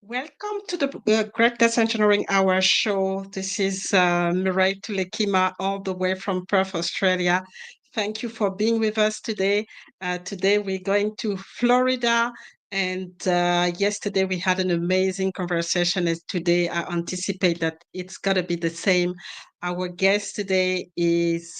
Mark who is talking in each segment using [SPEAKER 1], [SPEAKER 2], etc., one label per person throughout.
[SPEAKER 1] Welcome to the Greatness Engineering Hour show. This is Mireille Tulekima, all the way from Perth, Australia. Thank you for being with us today. Today we're going to Florida, and yesterday we had an amazing conversation. As today, I anticipate that it's gonna be the same. Our guest today is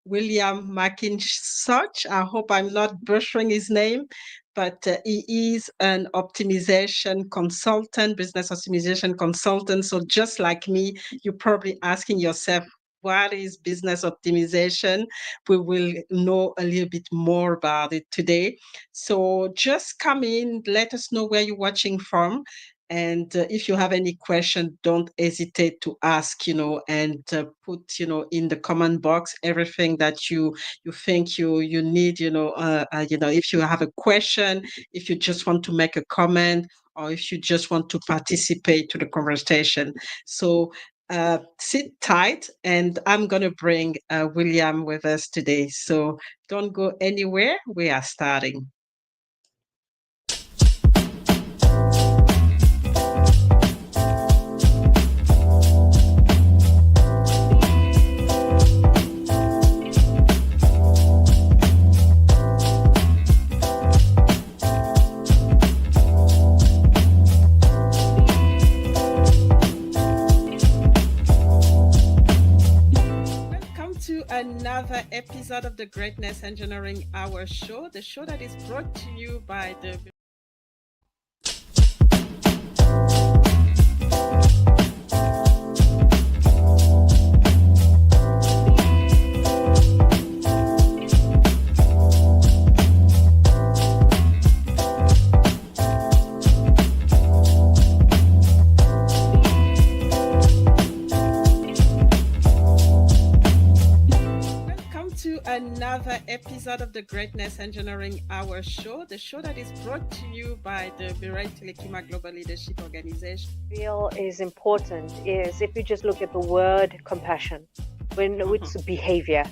[SPEAKER 1] William McKissock. I hope I'm not butchering his name, but he is an optimization consultant, business optimization consultant. So just like me, you're probably asking yourself, what is business optimization? We will know a little bit more about it today. So just come in, let us know where you're watching from. And if you have any question, don't hesitate to ask, and put, in the comment box everything that you think you need, if you have a question, if you just want to make a comment, or if you just want to participate to the conversation. So sit tight, and I'm going to bring William with us today. So don't go anywhere. We are starting. Another episode of the Greatness Engineering Hour show, the show that is brought to you by the another episode of the Greatness Engineering Hour show, the show that is brought to you by the Mireille Tulekima Global Leadership Organization.
[SPEAKER 2] Real is important is if you just look at the word compassion, when it's behavior,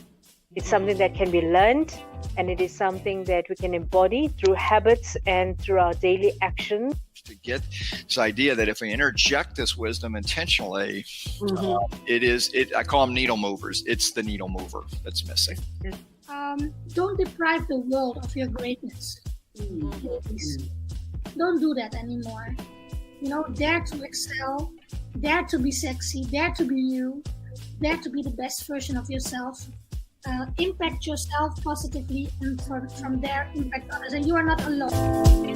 [SPEAKER 2] it's something that can be learned, and it is something that we can embody through habits and through our daily action.
[SPEAKER 3] To get this idea that if we interject this wisdom intentionally, I call them needle movers. It's the needle mover that's missing.
[SPEAKER 4] Don't deprive the world of your greatness. Please. Don't do that anymore. Dare to excel, dare to be sexy, dare to be you, dare to be the best version of yourself. Impact yourself positively, and from there impact others, and you are not alone.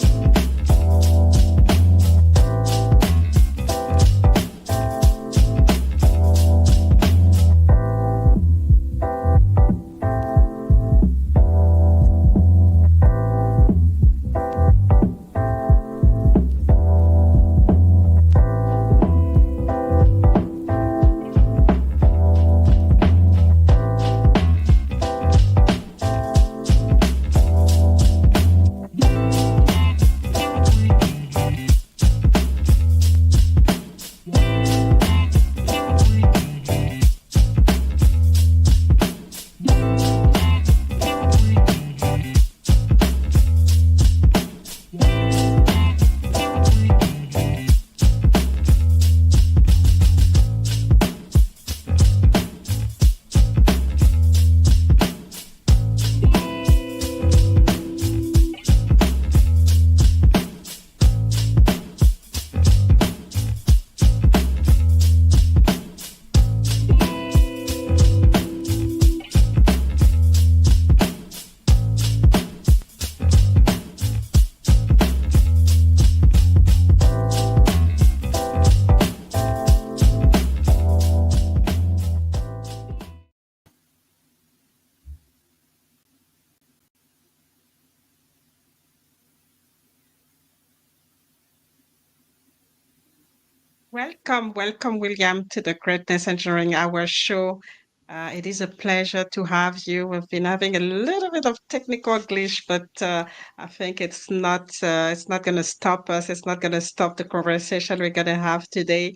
[SPEAKER 4] Welcome, William, to the Greatness Engineering Hour show. It is a pleasure to have you. We've been having a little bit of technical glitch, but I think it's not going to stop us. It's not going to stop the conversation we're going to have today.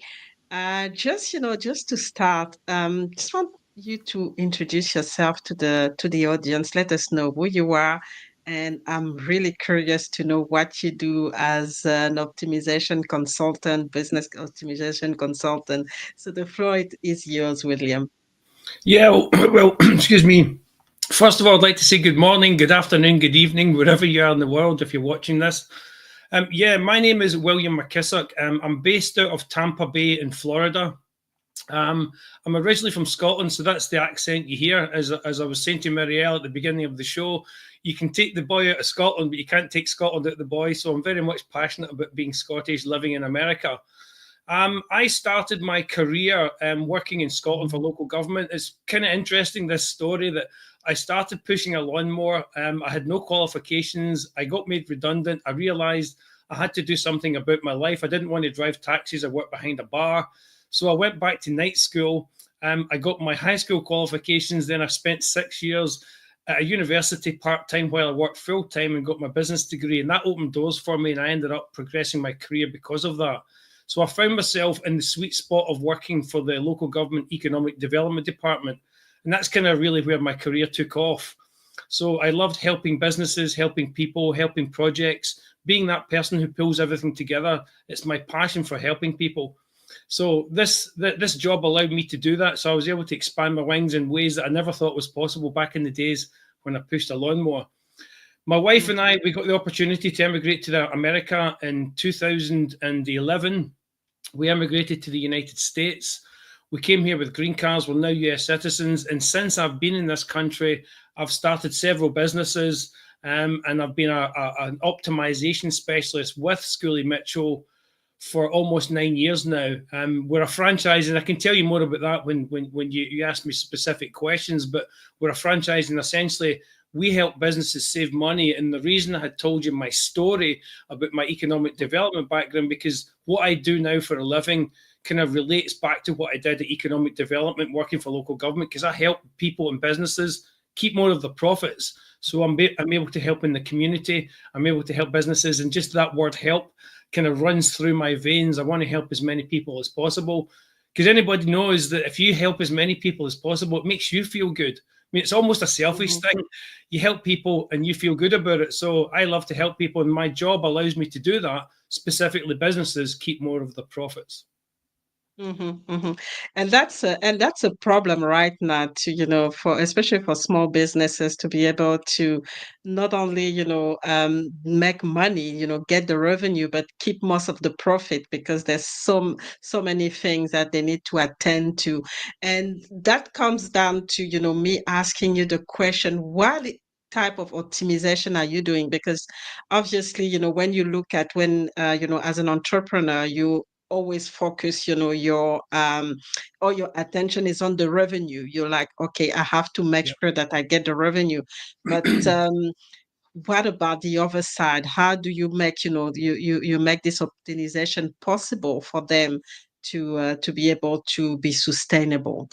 [SPEAKER 4] Just to start, just want you to introduce yourself to the audience. Let us know who you are
[SPEAKER 1] And I'm really curious to know what you do as an optimization consultant, business optimization consultant. So the floor is yours, William.
[SPEAKER 5] Yeah, well, excuse me. First of all, I'd like to say good morning, good afternoon, good evening, wherever you are in the world, if you're watching this. Yeah, my name is William McKissock. I'm based out of Tampa Bay in Florida. I'm originally from Scotland, so that's the accent you hear. As I was saying to Marielle at the beginning of the show, you can take the boy out of Scotland, but you can't take Scotland out of the boy. So I'm very much passionate about being Scottish, living in America. I started my career working in Scotland for local government. It's kind of interesting, this story, that I started pushing a lawnmower. I had no qualifications. I got made redundant. I realized I had to do something about my life. I didn't want to drive taxis or work behind a bar. So I went back to night school. I got my high school qualifications. Then I spent 6 years at a university part-time while I worked full-time and got my business degree. And that opened doors for me, and I ended up progressing my career because of that. So I found myself in the sweet spot of working for the local government economic development department. And that's kind of really where my career took off. So I loved helping businesses, helping people, helping projects, being that person who pulls everything together. It's my passion for helping people. So this job allowed me to do that. So I was able to expand my wings in ways that I never thought was possible back in the days when I pushed a lawnmower. My wife and I, we got the opportunity to emigrate to America in 2011. We emigrated to the United States. We came here with green cards. We're now US citizens. And since I've been in this country, I've started several businesses, and I've been an optimization specialist with Schoolie Mitchell for almost 9 years now. We're a franchise, and I can tell you more about that when you ask me specific questions, but we're a franchise, and essentially we help businesses save money. And the reason I had told you my story about my economic development background, because what I do now for a living kind of relates back to what I did at economic development, working for local government, because I help people and businesses keep more of the profits. So I'm able to help in the community. I'm able to help businesses, and just that word help kind of runs through my veins. I want to help as many people as possible, because anybody knows that if you help as many people as possible, it makes you feel good. I mean, it's almost a selfish thing. You help people and you feel good about it. So I love to help people, and my job allows me to do that. Specifically, businesses keep more of the profits.
[SPEAKER 1] And that's a problem right now, to for especially for small businesses, to be able to not only make money, get the revenue, but keep most of the profit, because there's so many things that they need to attend to. And that comes down to me asking you the question, what type of optimization are you doing? Because obviously, when you look at as an entrepreneur, you always focus, your all your attention is on the revenue. You're like, okay, I have to make sure that I get the revenue. But what about the other side? How do you make, you make this optimization possible for them to be able to be sustainable?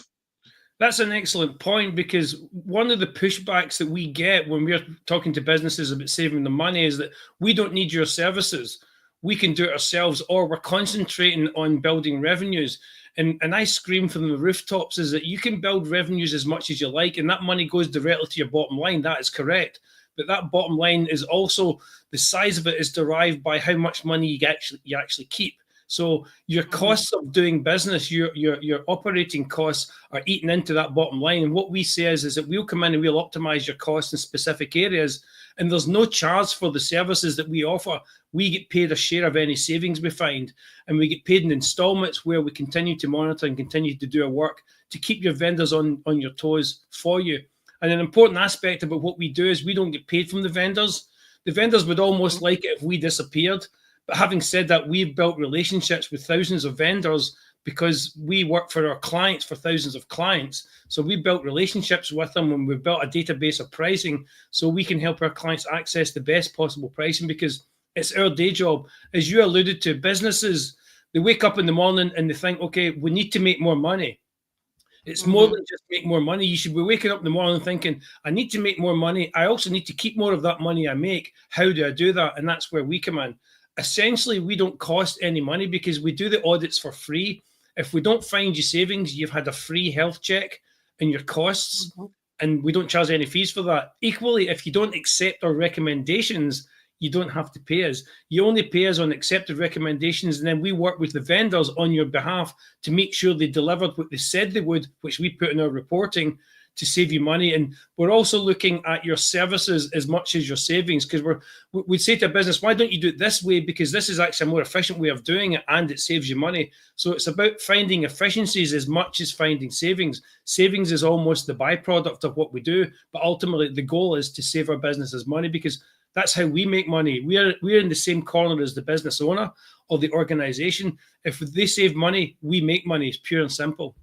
[SPEAKER 5] That's an excellent point, because one of the pushbacks that we get when we're talking to businesses about saving the money is that we don't need your services. We can do it ourselves, or we're concentrating on building revenues. And I scream from the rooftops is that you can build revenues as much as you like, and that money goes directly to your bottom line. That is correct. But that bottom line is also, the size of it is derived by how much money you actually keep. So your costs of doing business, your operating costs are eaten into that bottom line. And what we say is that we'll come in and we'll optimize your costs in specific areas. And there's no charge for the services that we offer. We get paid a share of any savings we find. And we get paid in installments, where we continue to monitor and continue to do our work to keep your vendors on your toes for you. And an important aspect about what we do is we don't get paid from the vendors. The vendors would almost like it if we disappeared. But having said that, we've built relationships with thousands of vendors, because we work for our clients, for thousands of clients. So we built relationships with them, and we've built a database of pricing so we can help our clients access the best possible pricing, because it's our day job. As you alluded to, businesses, they wake up in the morning and they think, okay, we need to make more money. It's more than just make more money. You should be waking up in the morning thinking, I need to make more money. I also need to keep more of that money I make. How do I do that? And that's where we come in. Essentially, we don't cost any money, because we do the audits for free. If we don't find you savings, you've had a free health check and your costs, and we don't charge any fees for that. Equally, if you don't accept our recommendations, you don't have to pay us. You only pay us on accepted recommendations, and then we work with the vendors on your behalf to make sure they delivered what they said they would, which we put in our reporting to save you money. And we're also looking at your services as much as your savings, because we'd say to a business, why don't you do it this way? Because this is actually a more efficient way of doing it, and it saves you money. So it's about finding efficiencies as much as finding savings. Savings is almost the byproduct of what we do, but ultimately the goal is to save our businesses money, because that's how we make money. We're in the same corner as the business owner or the organization. If they save money, we make money. It's pure and simple.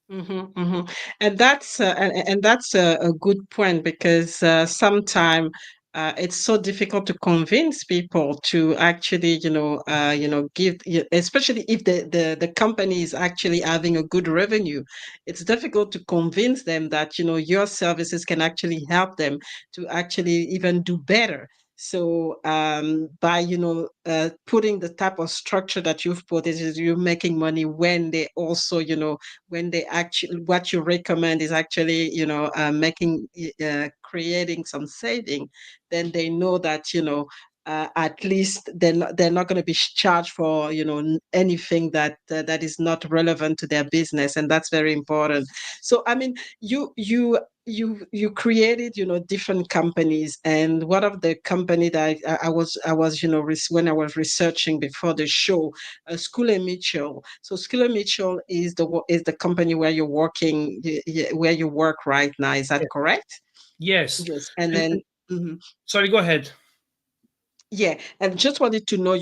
[SPEAKER 1] And that's a good point, because sometimes it's so difficult to convince people to actually, give, especially if the company is actually having a good revenue. It's difficult to convince them that, your services can actually help them to actually even do better. So by putting the type of structure that you've put, is you're making money when they also, when they actually, what you recommend is actually, making creating some saving, then they know that, at least they're not going to be charged for, anything that is not relevant to their business, and that's very important. So I mean, you created, different companies, and one of the company that I was when I was researching before the show, School Mitchell. So School Mitchell is the company where you're working, where you work right now. Is that correct?
[SPEAKER 5] Yes.
[SPEAKER 1] Yes. And then
[SPEAKER 5] Sorry, go ahead.
[SPEAKER 1] yeah, and just wanted to know,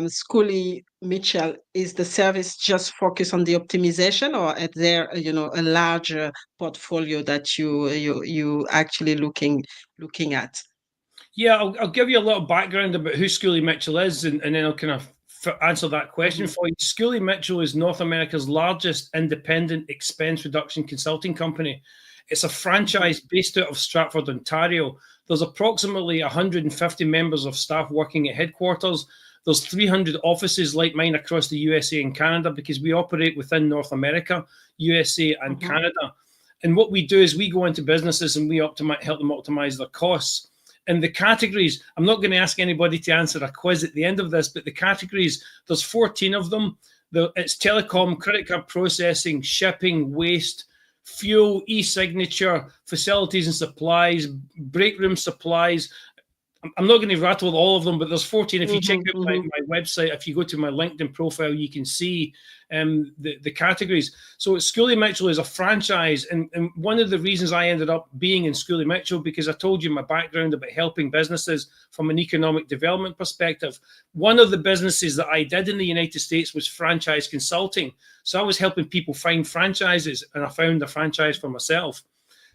[SPEAKER 1] Schoolie Mitchell, is the service just focused on the optimization, or is there, a larger portfolio that you actually looking at?
[SPEAKER 5] Yeah, I'll give you a little background about who Schoolie Mitchell is, and then I'll kind of answer that question for you. Schoolie Mitchell is North America's largest independent expense reduction consulting company. It's a franchise based out of Stratford, Ontario. There's approximately 150 members of staff working at headquarters. There's 300 offices like mine across the USA and Canada, because we operate within North America, USA, and Canada. And what we do is we go into businesses and we help them optimize their costs. And the categories, I'm not going to ask anybody to answer a quiz at the end of this, but the categories, there's 14 of them. It's telecom, credit card processing, shipping, waste, fuel, e-signature, facilities and supplies, break room supplies. I'm not going to rattle all of them, but there's 14. If you check out my website, if you go to my LinkedIn profile, you can see the categories. So Schoolie Mitchell is a franchise. And one of the reasons I ended up being in Schoolie Mitchell, because I told you my background about helping businesses from an economic development perspective. One of the businesses that I did in the United States was franchise consulting. So I was helping people find franchises, and I found a franchise for myself.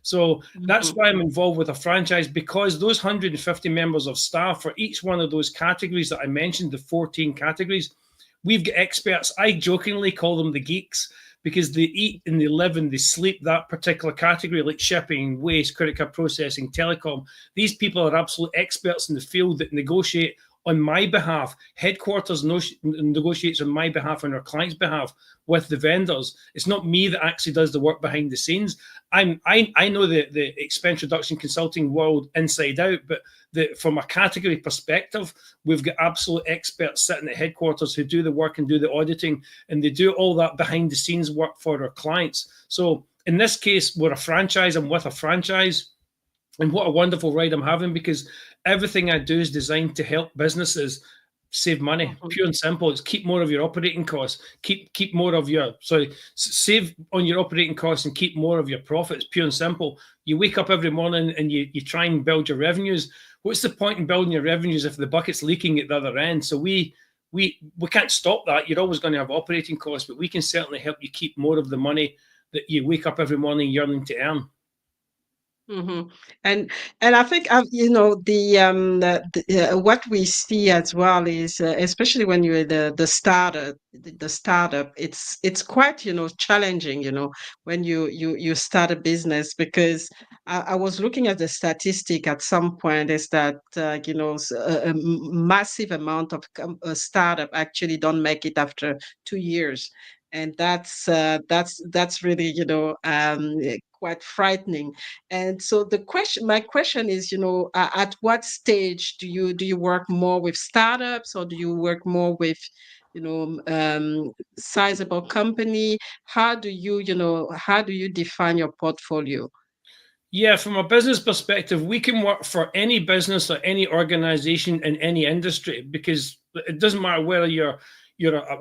[SPEAKER 5] So that's why I'm involved with a franchise, because those 150 members of staff for each one of those categories that I mentioned, the 14 categories, we've got experts. I jokingly call them the geeks, because they eat and they live and they sleep that particular category, like shipping, waste, credit card processing, telecom. These people are absolute experts in the field that negotiate on my behalf. Headquarters negotiates on my behalf, on our client's behalf, with the vendors. It's not me that actually does the work behind the scenes. I know the expense reduction consulting world inside out, but from a category perspective, we've got absolute experts sitting at headquarters who do the work and do the auditing, and they do all that behind the scenes work for our clients. So in this case, we're a franchise. I'm with a franchise. And what a wonderful ride I'm having, because everything I do is designed to help businesses save money. Pure and simple. It's keep more of your operating costs, keep more of your, save on your operating costs and keep more of your profits. Pure and simple. You wake up every morning and you try and build your revenues. What's the point in building your revenues if the bucket's leaking at the other end? So we can't stop that. You're always going to have operating costs, but we can certainly help you keep more of the money that you wake up every morning yearning to earn.
[SPEAKER 1] And I think what we see as well is, especially when you're the startup, it's quite challenging, when you start a business, because I was looking at the statistic at some point, is that a massive amount of startup actually don't make it after 2 years. And that's really, quite frightening. And so my question is, at what stage do you work more with startups, or do you work more with, sizable company? How do you define your portfolio?
[SPEAKER 5] Yeah, from a business perspective, we can work for any business or any organization in any industry, because it doesn't matter whether you're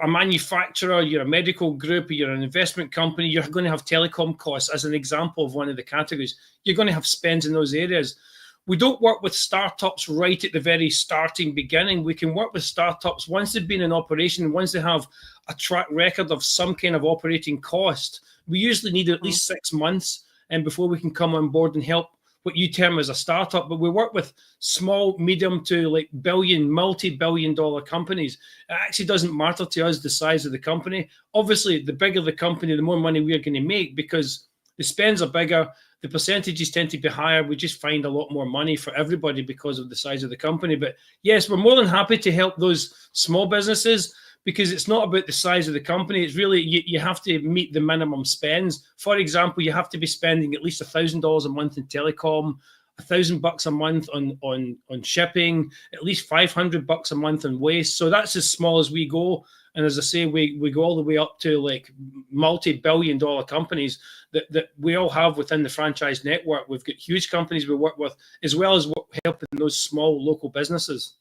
[SPEAKER 5] a manufacturer, you're a medical group, you're an investment company, you're going to have telecom costs as an example of one of the categories. You're going to have spends in those areas. We don't work with startups right at the very starting beginning. We can work with startups once they've been in operation, once they have a track record of some kind of operating cost. We usually need at least 6 months and before we can come on board and help what you term as a startup. But we work with small, medium to like multi-billion dollar companies. It actually doesn't matter to us the size of the company. Obviously, the bigger the company, the more money we're going to make, because the spends are bigger, the percentages tend to be higher. We just find a lot more money for everybody because of the size of the company. But yes, we're more than happy to help those small businesses, because it's not about the size of the company. It's really, you have to meet the minimum spends. For example, you have to be spending at least $1,000 a month in telecom, $1,000 a month on shipping, at least $500 a month on waste. So that's as small as we go. And as I say, we go all the way up to like multi-billion dollar companies that we all have within the franchise network. We've got huge companies we work with, as well as helping those small local businesses.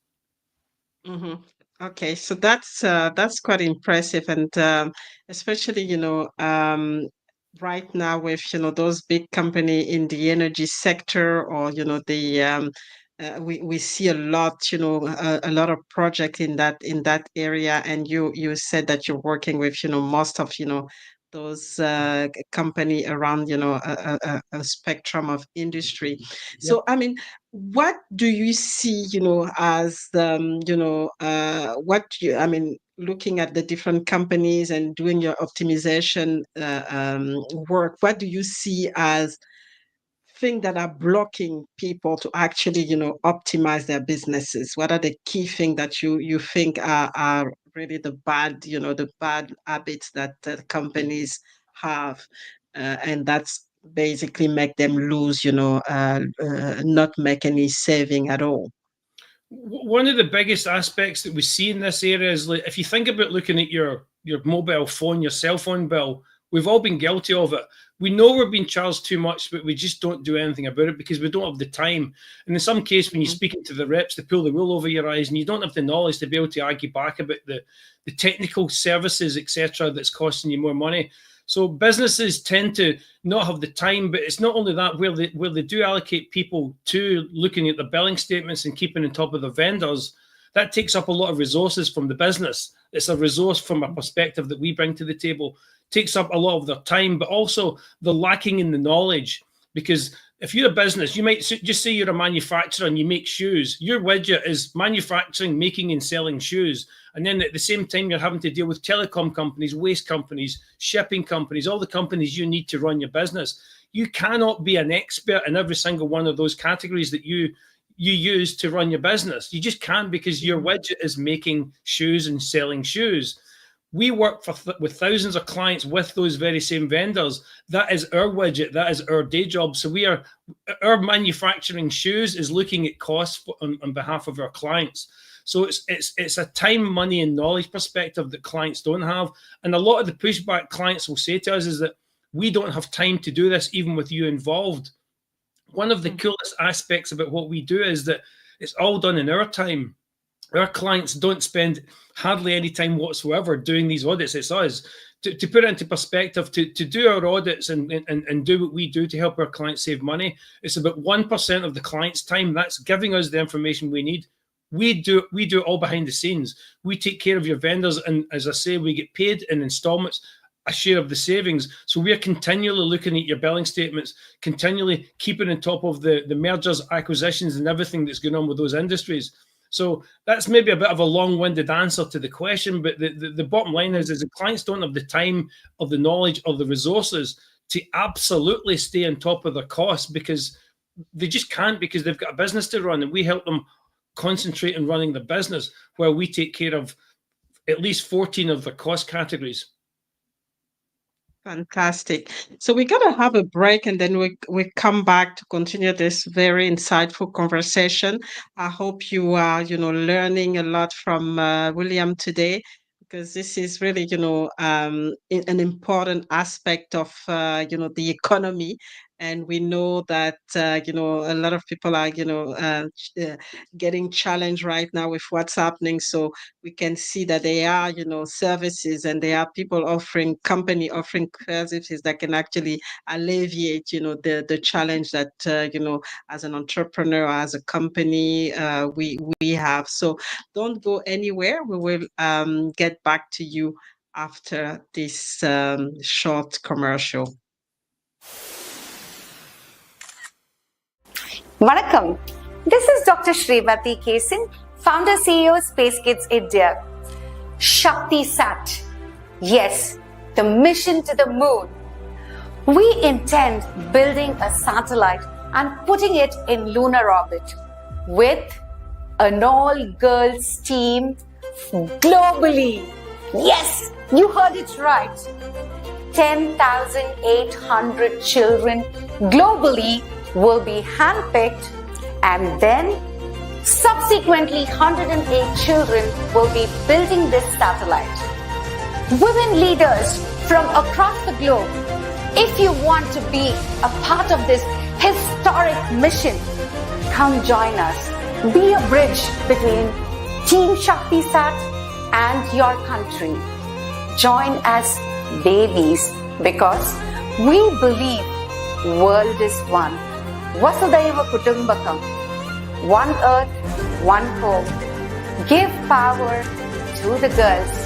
[SPEAKER 1] Mm-hmm. Okay, so that's quite impressive, and especially right now with those big company in the energy sector, or the we see a lot a lot of project in that area, and you said that you're working with most of those company around a spectrum of industry. So I mean, what do you see as I mean, looking at the different companies and doing your optimization work, what do you see as things that are blocking people to actually optimize their businesses? What are the key things that you think are really the bad habits that companies have, and that's basically make them lose not make any saving at all?
[SPEAKER 5] One of the biggest aspects that we see in this area is, like, if you think about looking at your mobile phone, your cell phone bill, we've all been guilty of it. We know we're being charged too much, but we just don't do anything about it because we don't have the time. And in some case, when you're speaking to the reps, they pull the wool over your eyes, and you don't have the knowledge to be able to argue back about the technical services, etc., that's costing you more money. So businesses tend to not have the time, but it's not only that, where they do allocate people to looking at the billing statements and keeping on top of the vendors, that takes up a lot of resources from the business. It's a resource from a perspective that we bring to the table, takes up a lot of their time, but also the lacking in the knowledge. Because if you're a business, you might just say you're a manufacturer and you make shoes. Your widget is manufacturing, making and selling shoes. And then at the same time, you're having to deal with telecom companies, waste companies, shipping companies, all the companies you need to run your business. You cannot be an expert in every single one of those categories that you use to run your business. You just can't, because your widget is making shoes and selling shoes. We work with thousands of clients with those very same vendors. That is our widget. That is our day job. So our manufacturing shoes is looking at costs on behalf of our clients. So it's a time, money, and knowledge perspective that clients don't have. And a lot of the pushback clients will say to us is that we don't have time to do this, even with you involved. One of the coolest aspects about what we do is that it's all done in our time. Our clients don't spend hardly any time whatsoever doing these audits. It's us. To put it into perspective, to do our audits and do what we do to help our clients save money, it's about 1% of the client's time. That's giving us the information we need. We do it all behind the scenes. We take care of your vendors, and as I say, we get paid in installments, a share of the savings. So we are continually looking at your billing statements, continually keeping on top of the mergers, acquisitions, and everything that's going on with those industries. So that's maybe a bit of a long-winded answer to the question, but the bottom line is the clients don't have the time or the knowledge or the resources to absolutely stay on top of their costs, because they just can't, because they've got a business to run, and we help them concentrate on running the business, where we take care of at least 14 of the cost categories.
[SPEAKER 1] Fantastic. So we're gonna have a break and then we come back to continue this very insightful conversation. I hope you are, learning a lot from William today because this is really, an important aspect of, the economy. And we know that, a lot of people are, getting challenged right now with what's happening. So we can see that there are, services and there are people company offering services that can actually alleviate, the challenge that, as an entrepreneur, as a company, we have. So don't go anywhere. We will get back to you after this short commercial.
[SPEAKER 6] Vanakkam. This is Dr. Srimati Kesin, founder CEO Space Kids India. Shakti Sat. Yes, the mission to the moon. We intend building a satellite and putting it in lunar orbit with an all-girls team globally. Yes, you heard it right. 10,800 children globally will be handpicked, and then subsequently 108 children will be building this satellite. Women leaders from across the globe, if you want to be a part of this historic mission, come join us. Be a bridge between Team Shakti Sat and your country. Join as babies because we believe world is one. Vasudhaiva Kutumbakam. One earth, one home. Give power to the girls.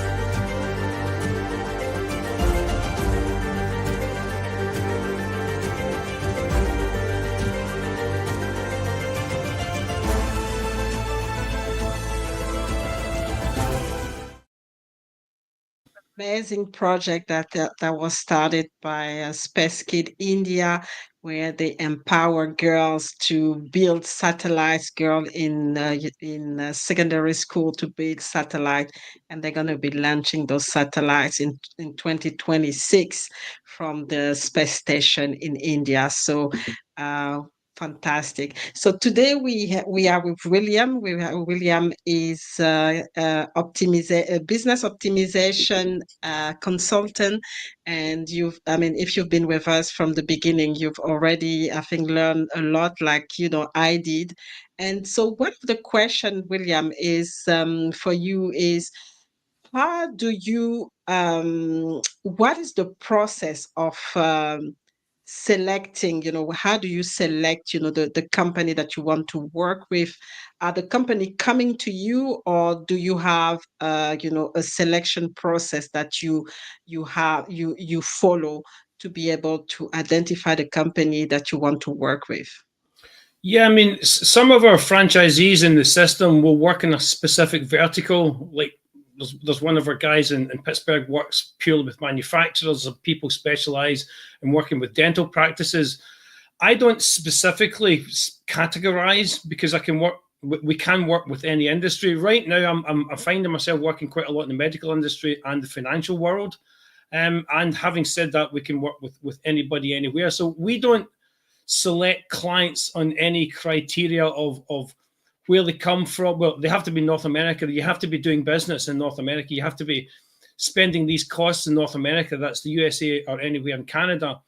[SPEAKER 1] Amazing project that was started by Space Kid India, where they empower girls to build satellites. Girl in secondary school to build satellite, and they're going to be launching those satellites in 2026 from the space station in India. So. Fantastic. So today we are with William. William is a business optimization consultant, and if you've been with us from the beginning, you've already, I think, learned a lot, like I did. And so, one of the question, William, is for you is how do you what is the process of selecting, how do you select, the company that you want to work with? Are the company coming to you, or do you have, a selection process that you follow to be able to identify the company that you want to work with?
[SPEAKER 5] Yeah, I mean, some of our franchisees in the system will work in a specific vertical. Like there's one of our guys in Pittsburgh works purely with manufacturers, and people specialize in working with dental practices. I don't specifically categorize because we can work with any industry. Right now, I'm finding myself working quite a lot in the medical industry and the financial world. And having said that, we can work with anybody, anywhere. So we don't select clients on any criteria of where they come from. Well, they have to be North America. You have to be doing business in North America. You have to be spending these costs in North America. That's the USA or anywhere in Canada.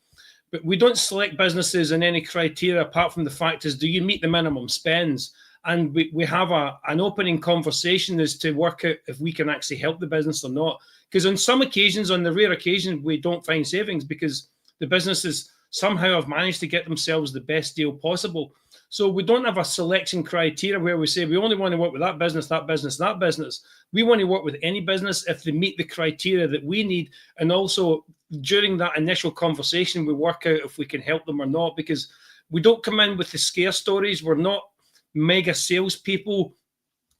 [SPEAKER 5] But we don't select businesses in any criteria apart from the fact is, do you meet the minimum spends? And we have an opening conversation as to work out if we can actually help the business or not. Because on some occasions, on the rare occasion, we don't find savings because the businesses somehow have managed to get themselves the best deal possible. So we don't have a selection criteria where we say we only want to work with that business, that business, that business. We want to work with any business if they meet the criteria that we need. And also during that initial conversation, we work out if we can help them or not, because we don't come in with the scare stories. We're not mega salespeople,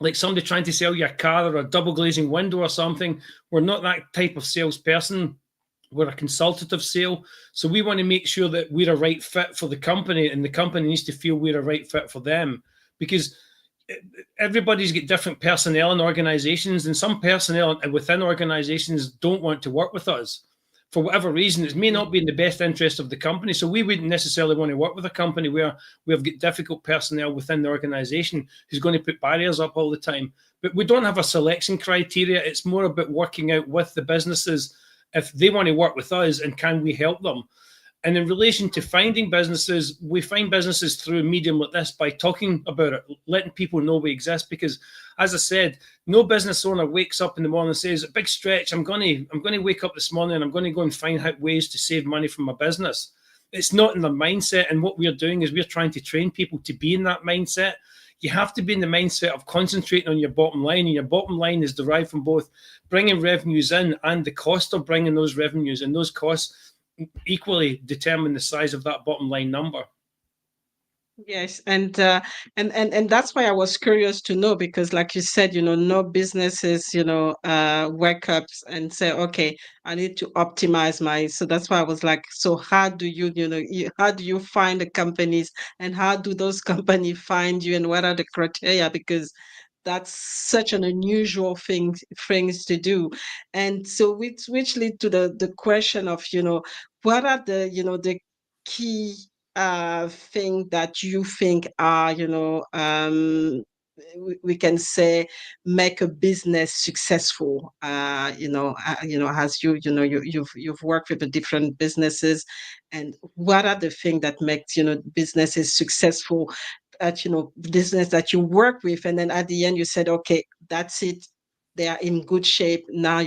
[SPEAKER 5] like somebody trying to sell you a car or a double glazing window or something. We're not that type of salesperson. We're a consultative sale. So we want to make sure that we're a right fit for the company, and the company needs to feel we're a right fit for them, because everybody's got different personnel in organizations, and some personnel within organizations don't want to work with us. for whatever reason, it may not be in the best interest of the company. So we wouldn't necessarily want to work with a company where we have got difficult personnel within the organization who's going to put barriers up all the time. But we don't have a selection criteria. It's more about working out with the businesses if they want to work with us and can we help them. And in relation to finding businesses, we find businesses through a medium like this by talking about it, letting people know we exist. Because, as I said, no business owner wakes up in the morning and says, "A big stretch. I'm going to wake up this morning and I'm going to go and find out ways to save money from my business." It's not in their mindset. And what we're doing is we're trying to train people to be in that mindset. You have to be in the mindset of concentrating on your bottom line. And your bottom line is derived from both bringing revenues in and the cost of bringing those revenues, and those costs equally determine the size of that bottom line number.
[SPEAKER 1] Yes, and that's why I was curious to know, because like you said, no businesses, wake up and say, okay, I need to optimize so that's why I was like, so how do how do you find the companies, and how do those companies find you, and what are the criteria? Because that's such an unusual things to do. And so which lead to the question of, what are the key thing that you think are, we can say, make a business successful. As you've worked with the different businesses, and what are the things that makes businesses successful, at business that you work with, and then at the end you said, okay, that's it, they are in good shape now,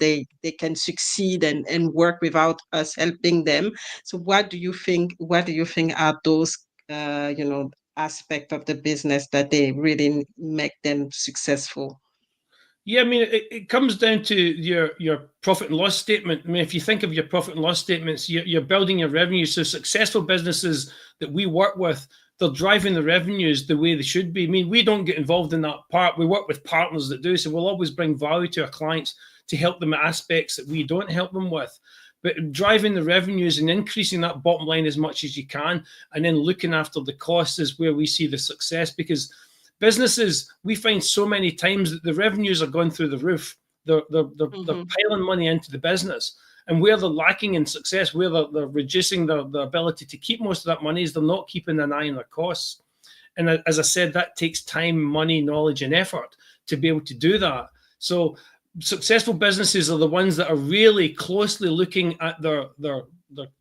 [SPEAKER 1] they can succeed and work without us helping them. So what do you think are those aspect of the business that they really make them successful?
[SPEAKER 5] Yeah, I mean, it comes down to your profit and loss statement. I mean, if you think of your profit and loss statements, you're building your revenue. So successful businesses that we work with, they're driving the revenues the way they should be. I mean, we don't get involved in that part. We work with partners that do. So we'll always bring value to our clients to help them with aspects that we don't help them with. But driving the revenues and increasing that bottom line as much as you can, and then looking after the costs, is where we see the success. Because businesses, we find so many times that the revenues are going through the roof. They're piling money into the business. And where they're lacking in success, where they're reducing their ability to keep most of that money, is they're not keeping an eye on their costs. And as I said, that takes time, money, knowledge, and effort to be able to do that. So successful businesses are the ones that are really closely looking at their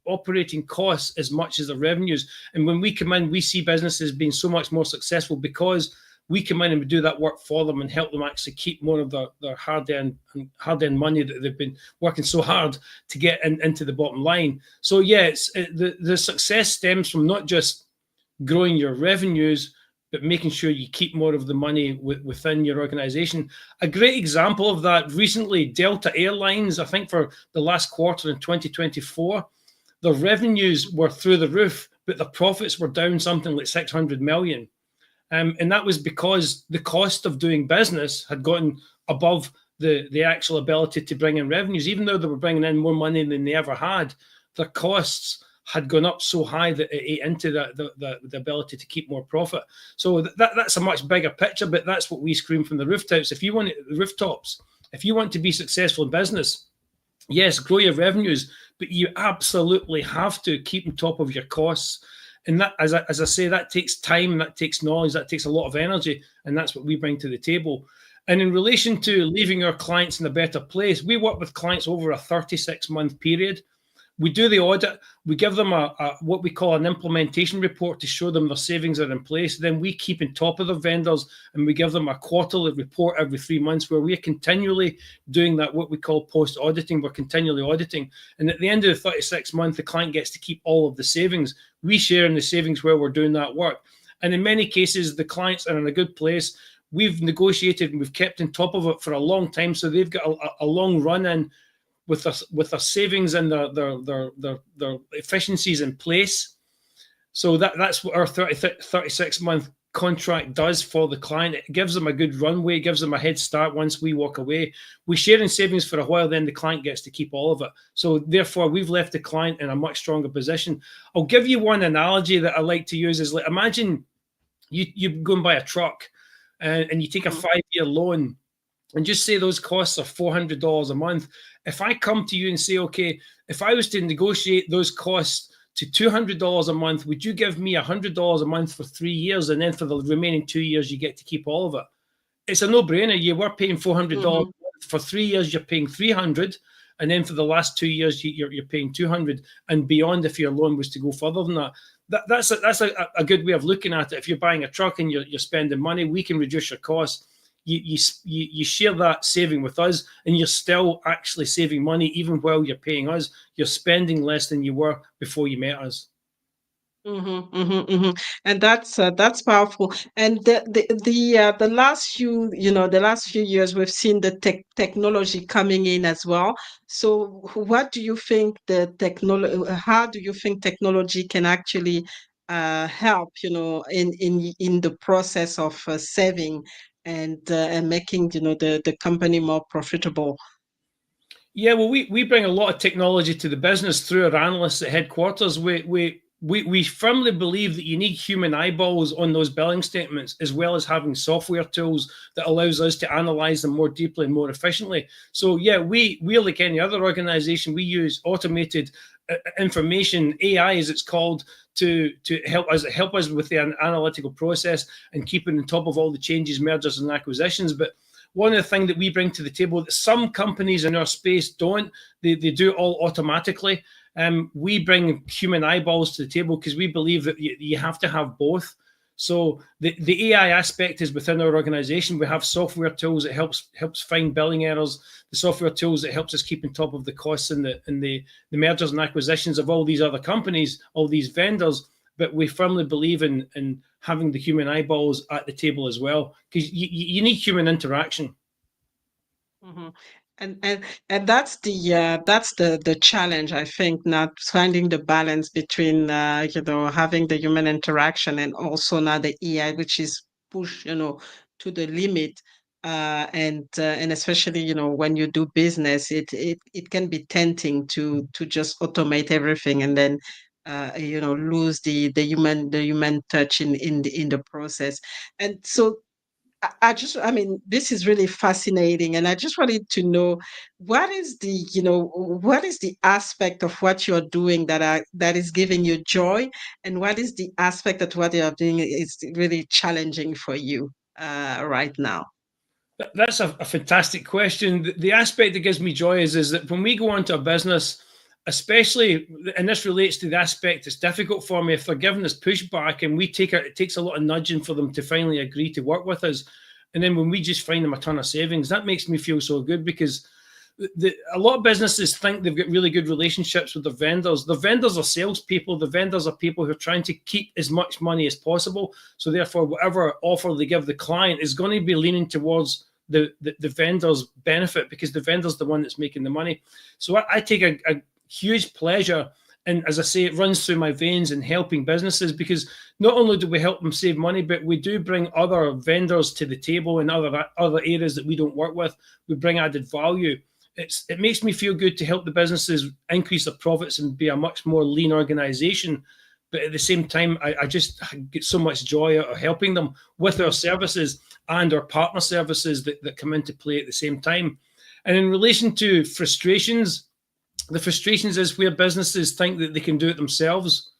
[SPEAKER 5] operating costs as much as their revenues. And when we come in, we see businesses being so much more successful because we come in and we do that work for them and help them actually keep more of their hard-earned money that they've been working so hard to get into the bottom line. So yeah, the success stems from not just growing your revenues, but making sure you keep more of the money within your organization. A great example of that recently, Delta Airlines, I think for the last quarter in 2024, the revenues were through the roof, but the profits were down something like 600 million. And that was because the cost of doing business had gotten above the actual ability to bring in revenues. Even though they were bringing in more money than they ever had, their costs had gone up so high that it ate into the ability to keep more profit. So that's a much bigger picture, but that's what we scream from the rooftops. If you want to be successful in business, yes, grow your revenues, but you absolutely have to keep on top of your costs. And that, as I say, that takes time, that takes knowledge, that takes a lot of energy, and that's what we bring to the table. And in relation to leaving our clients in a better place, we work with clients over a 36-month period. We do the audit. We give them a what we call an implementation report to show them their savings are in place. Then we keep on top of the vendors, and we give them a quarterly report every 3 months where we're continually doing that, what we call post-auditing. We're continually auditing. And at the end of the 36th month, the client gets to keep all of the savings. We share in the savings where we're doing that work. And in many cases, the clients are in a good place. We've negotiated and we've kept on top of it for a long time. So they've got a long run in with their savings and their efficiencies in place. So that's what our 36-month contract does for the client. It gives them a good runway, it gives them a head start once we walk away. We share in savings for a while, then the client gets to keep all of it. So therefore, we've left the client in a much stronger position. I'll give you one analogy that I like to use is, like, imagine you go and buy a truck and you take a 5-year loan and just say those costs are $400 a month. If I come to you and say, okay, if I was to negotiate those costs to $200 a month, would you give me $100 a month for 3 years, and then for the remaining 2 years you get to keep all of it? It's a no-brainer. You were paying $400 for 3 years. You're paying $300, and then for the last 2 years you're paying $200, and beyond if your loan was to go further than that. That's a good way of looking at it. If you're buying a truck and you're spending money, we can reduce your costs. You share that saving with us, and you're still actually saving money even while you're paying us. You're spending less than you were before you met us.
[SPEAKER 1] And that's powerful. And the last few years we've seen the technology coming in as well. So what do you think how do you think technology can actually help, in the process of saving and making, the company more profitable?
[SPEAKER 5] Yeah, well, we bring a lot of technology to the business through our analysts at headquarters. We firmly believe that you need human eyeballs on those billing statements, as well as having software tools that allows us to analyze them more deeply and more efficiently. So yeah, we're like any other organization. We use automated information, AI as it's called, to help us with the analytical process and keeping on top of all the changes, mergers and acquisitions. But one of the things that we bring to the table that some companies in our space don't, they do it all automatically. We bring human eyeballs to the table because we believe that you have to have both. So the AI aspect is within our organization. We have software tools that helps find billing errors, the software tools that helps us keep on top of the costs and the mergers and acquisitions of all these other companies, all these vendors. But we firmly believe in having the human eyeballs at the table as well, because you need human interaction.
[SPEAKER 1] And that's the challenge, I think, not finding the balance between having the human interaction and also now the AI, which is pushed to the limit, and especially when you do business, it can be tempting to just automate everything and then lose the human touch in the process. And so I mean, this is really fascinating, and I just wanted to know what is the aspect of what you're doing that is giving you joy, and what is the aspect of what you're doing is really challenging for you right now?
[SPEAKER 5] That's a fantastic question. The aspect that gives me joy is that when we go into a business, especially, and this relates to the aspect that's difficult for me, if they're giving us pushback and it takes a lot of nudging for them to finally agree to work with us. And then when we just find them a ton of savings, that makes me feel so good, because a lot of businesses think they've got really good relationships with their vendors. The vendors are salespeople. The vendors are people who are trying to keep as much money as possible. So therefore, whatever offer they give the client is going to be leaning towards the vendor's benefit, because the vendor's the one that's making the money. So I take a huge pleasure, and as I say, it runs through my veins in helping businesses, because not only do we help them save money, but we do bring other vendors to the table in other areas that we don't work with. We bring added value. It makes me feel good to help the businesses increase their profits and be a much more lean organization. But at the same time, I just get so much joy out of helping them with our services and our partner services that come into play at the same time. And in relation to frustrations, the frustrations is where businesses think that they can do it themselves.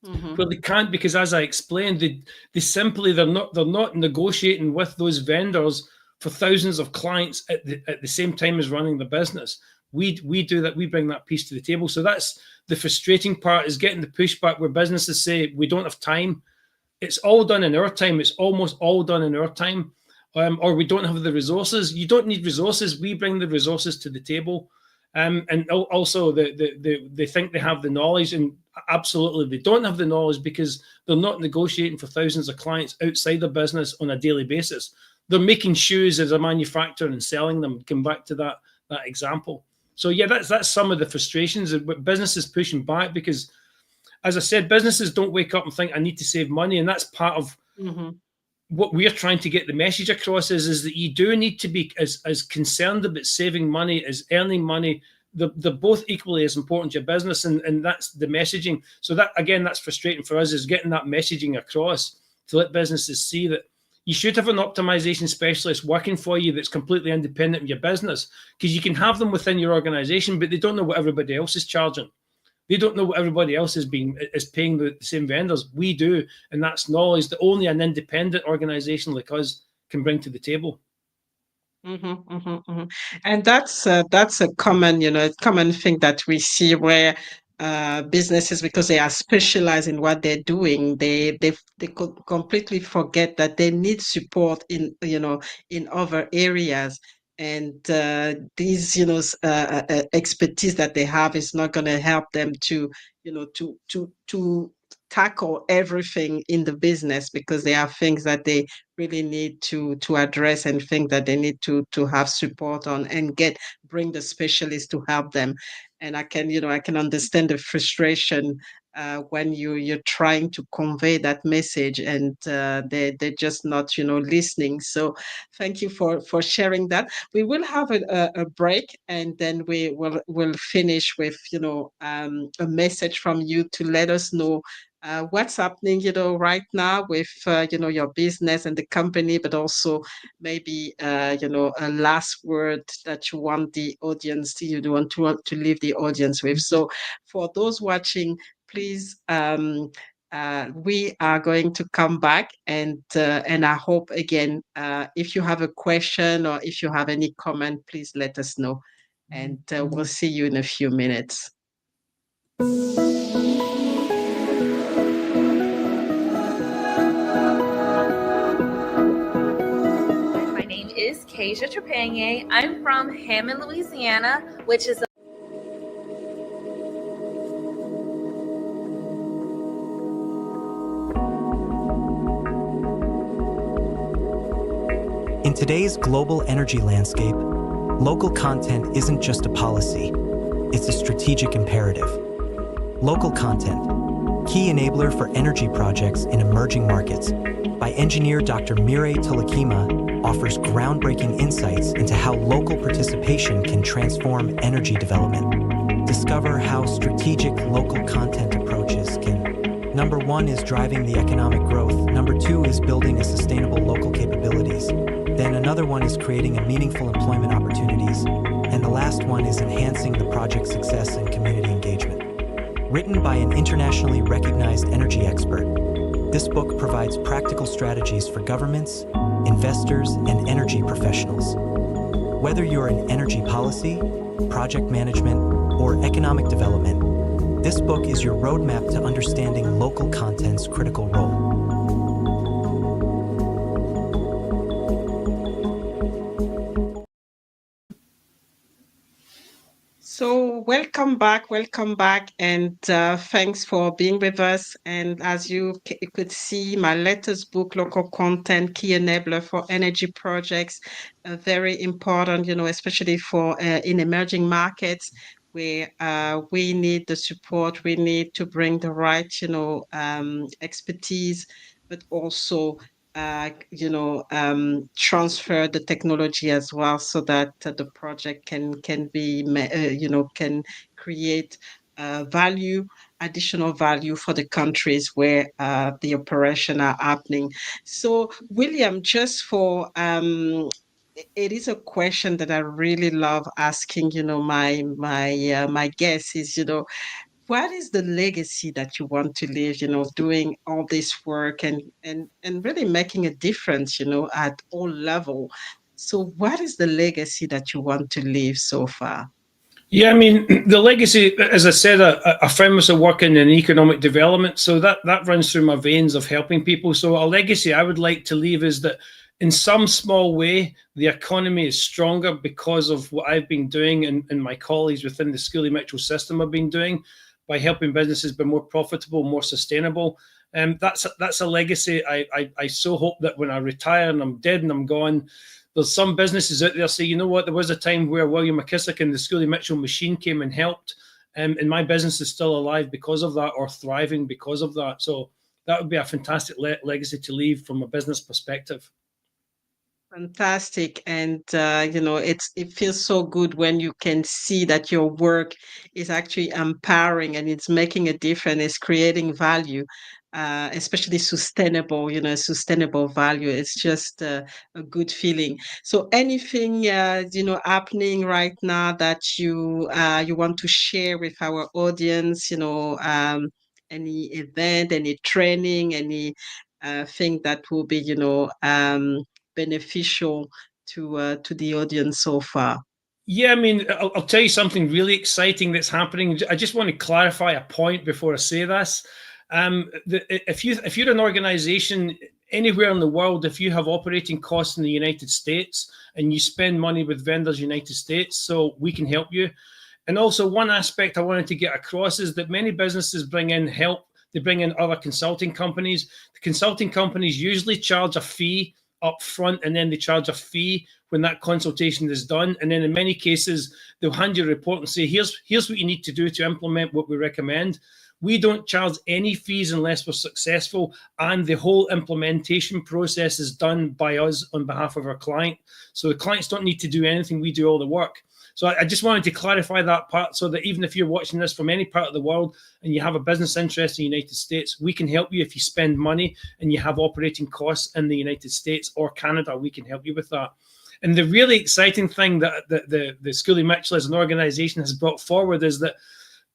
[SPEAKER 5] Well, they can't, because as I explained, they're not negotiating with those vendors for thousands of clients at the same time as running the business. We do that. We bring that piece to the table. So that's the frustrating part, is getting the pushback where businesses say we don't have time. It's all done in our time. It's almost all done in our time, or we don't have the resources. You don't need resources. We bring the resources to the table. And also they think they have the knowledge, and absolutely they don't have the knowledge, because they're not negotiating for thousands of clients outside their business on a daily basis. They're making shoes as a manufacturer and selling them. Come back to that example. So yeah, that's some of the frustrations of businesses pushing back, because, as I said, businesses don't wake up and think I need to save money, and that's part of what we're trying to get the message across is that you do need to be as concerned about saving money as earning money. They're both equally as important to your business, and that's the messaging. So that, again, that's frustrating for us, is getting that messaging across to let businesses see that You should have an optimization specialist working for you that's completely independent of your business, because you can have them within your organization, but they don't know what everybody else is charging. They don't know what everybody else is paying the same vendors. We do, and that's knowledge that only an independent organization like us can bring to the table.
[SPEAKER 1] And that's a common, common thing that we see where businesses, because they are specialized in what they're doing, they completely forget that they need support in in other areas. And these expertise that they have is not going to help them to to tackle everything in the business, because there are things that they really need to address, and think that they need to have support on, and bring the specialist to help them. And I can understand the frustration when you're trying to convey that message, and they're just not listening. So thank you for sharing that. We will have a break, and then we'll finish with a message from you to let us know what's happening, right now with, your business and the company, but also maybe, a last word that you want the audience to leave the audience with. So for those watching, please, we are going to come back, and I hope again, if you have a question or if you have any comment, please let us know, and we'll see you in a few minutes.
[SPEAKER 7] Is Kasia Trepanier. I'm from Hammond, Louisiana, which is
[SPEAKER 8] In today's global energy landscape, local content isn't just a policy, it's a strategic imperative. Local content, key enabler for energy projects in emerging markets, by engineer Dr. Mireille Tulakema, offers groundbreaking insights into how local participation can transform energy development. Discover how strategic local content approaches can. Number 1 is driving the economic growth. Number 2 is building a sustainable local capabilities. Then another one is creating a meaningful employment opportunities. And the last one is enhancing the project success and community engagement. Written by an internationally recognized energy expert, this book provides practical strategies for governments, investors, and energy professionals. Whether you're in energy policy, project management, or economic development, this book is your roadmap to understanding local content's critical role.
[SPEAKER 1] So welcome back, and thanks for being with us. And as you could see, my latest book, Local Content, Key Enabler for Energy Projects, very important, especially for in emerging markets, where we need the support, we need to bring the right, expertise, but also transfer the technology as well, so that the project can be, can create additional value for the countries where the operation are happening. So, William, just for it is a question that I really love asking, my guess is, what is the legacy that you want to leave, doing all this work, and really making a difference, at all level? So what is the legacy that you want to leave so far?
[SPEAKER 5] Yeah, I mean, the legacy, as I said, I found myself working in economic development, so that runs through my veins of helping people. So a legacy I would like to leave is that in some small way, the economy is stronger because of what I've been doing, and my colleagues within the Schoolie Mitchell system have been doing, by helping businesses be more profitable, more sustainable. That's a legacy. I so hope that when I retire and I'm dead and I'm gone, there's some businesses out there say, you know what, there was a time where William McKissock and the Schoolie Mitchell machine came and helped, and my business is still alive because of that, or thriving because of that. So that would be a fantastic legacy to leave from a business perspective.
[SPEAKER 1] Fantastic. And it feels so good when you can see that your work is actually empowering, and it's making a difference, it's creating value. especially sustainable, sustainable value. It's just a good feeling. So anything, happening right now that you want to share with our audience, any event, any training, any thing that will be, beneficial to the audience so far?
[SPEAKER 5] Yeah, I mean, I'll tell you something really exciting that's happening. I just want to clarify a point before I say this. If you're an organization anywhere in the world, if you have operating costs in the United States and you spend money with vendors United States, so we can help you. And also one aspect I wanted to get across is that many businesses bring in help. They bring in other consulting companies. The consulting companies usually charge a fee up front, and then they charge a fee when that consultation is done. And then in many cases, they'll hand you a report and say, here's what you need to do to implement what we recommend. We don't charge any fees unless we're successful, and the whole implementation process is done by us on behalf of our client. So the clients don't need to do anything. We do all the work. So I just wanted to clarify that part, so that even if you're watching this from any part of the world and you have a business interest in the United States, we can help you. If you spend money and you have operating costs in the United States or Canada, we can help you with that. And the really exciting thing that the Schoolie Mitchell as an organization has brought forward is that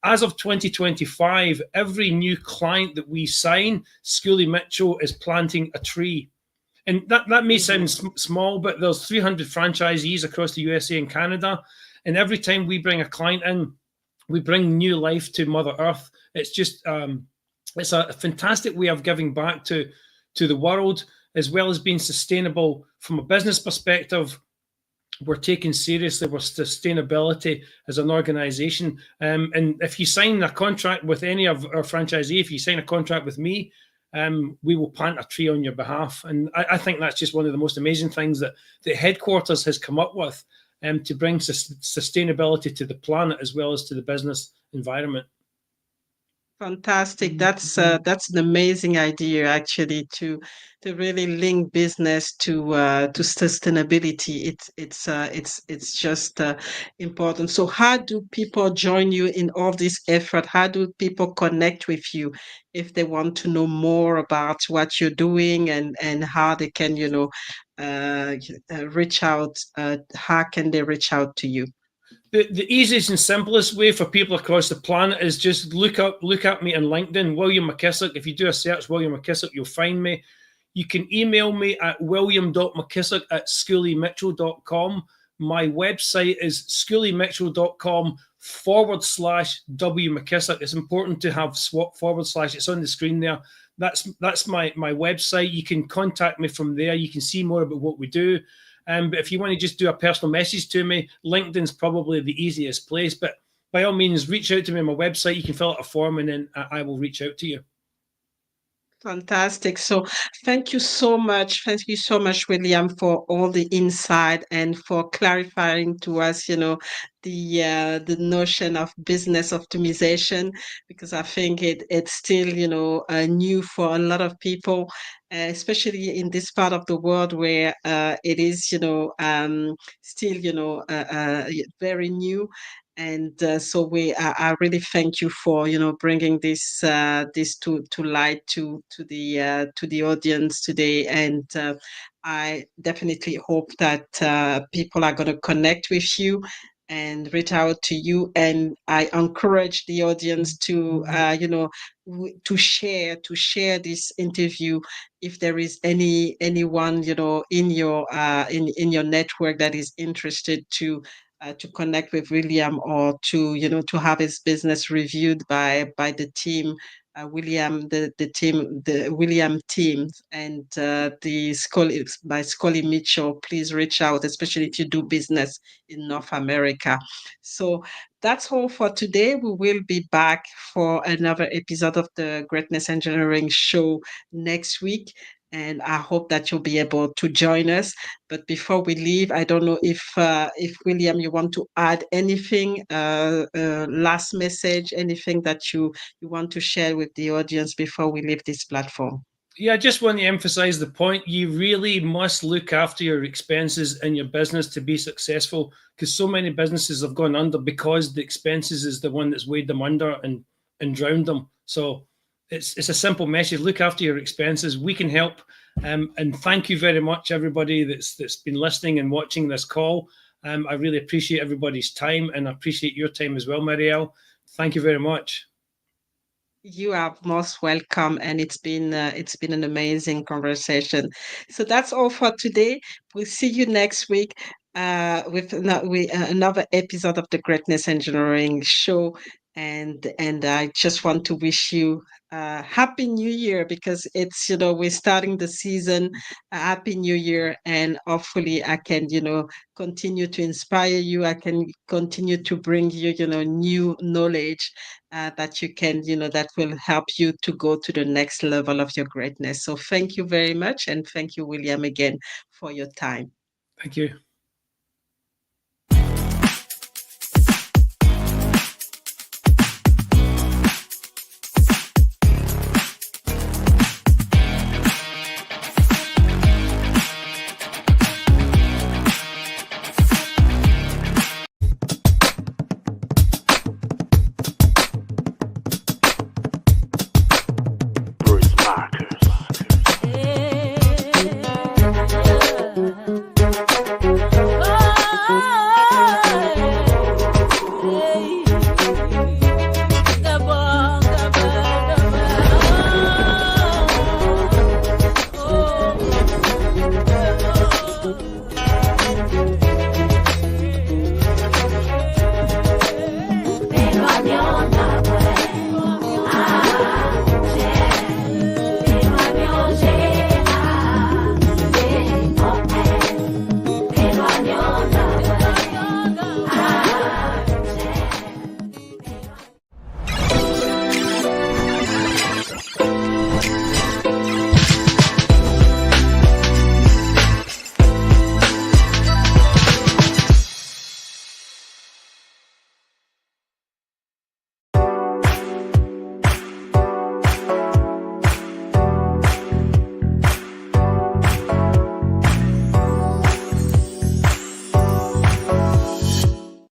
[SPEAKER 5] as of 2025, every new client that we sign, Schoolie Mitchell is planting a tree. And that may sound small, but there's 300 franchisees across the USA and Canada. And every time we bring a client in, we bring new life to Mother Earth. It's just, it's a fantastic way of giving back to the world, as well as being sustainable from a business perspective. We're taken seriously with sustainability as an organization. And if you sign a contract with any of our franchisees, if you sign a contract with me, we will plant a tree on your behalf. And I think that's just one of the most amazing things that the headquarters has come up with, to bring sustainability to the planet as well as to the business environment.
[SPEAKER 1] Fantastic. That's an amazing idea, actually, to really link business to sustainability. It's just important. So how do people join you in all this effort? How do people connect with you if they want to know more about what you're doing, and how they can, reach out? How can they reach out to you?
[SPEAKER 5] The easiest and simplest way for people across the planet is just look at me on LinkedIn, William McKissock. If you do a search, William McKissock, you'll find me. You can email me at william.mckisock@schooliemitchell.com. My website is schooliemitchell.com/W McKissock. It's important to have /. It's on the screen there. That's my website. You can contact me from there. You can see more about what we do. But if you want to just do a personal message to me, LinkedIn's probably the easiest place. But by all means, reach out to me on my website. You can fill out a form, and then I will reach out to you.
[SPEAKER 1] Fantastic. So thank you so much. Thank you so much, William, for all the insight and for clarifying to us, the notion of business optimization, because I think it's still, new for a lot of people, especially in this part of the world where it is, still, very new. And so I really thank you for bringing this to light to the audience today, and I definitely hope that people are going to connect with you and reach out to you. And I encourage the audience to to share this interview if there is anyone in your network that is interested to connect with William, or to to have his business reviewed by the team, William, the William team, and the Schoolie Mitchell. Please reach out, especially if you do business in North America. So that's all for today. We will be back for another episode of the Greatness Engineering Show next week, and I hope that you'll be able to join us. But before we leave, I don't know if William, you want to add anything, last message, anything that you want to share with the audience before we leave this platform.
[SPEAKER 5] Yeah, I just want to emphasize the point. You really must look after your expenses in your business to be successful, because so many businesses have gone under because the expenses is the one that's weighed them under and drowned them. So it's a simple message. Look after your expenses. We can help. And thank you very much, everybody that's been listening and watching this call. I really appreciate everybody's time, and I appreciate your time as well, Marielle. Thank you very much.
[SPEAKER 1] You are most welcome, and it's been an amazing conversation. So that's all for today. We'll see you next week with another episode of the Greatness Engineering Show. And I just want to wish you a happy New Year, because it's, we're starting the season. A happy New Year, and hopefully I can continue to inspire you. I can continue to bring you new knowledge that you can, that will help you to go to the next level of your greatness. So thank you very much. And thank you, William, again for your time.
[SPEAKER 5] Thank you.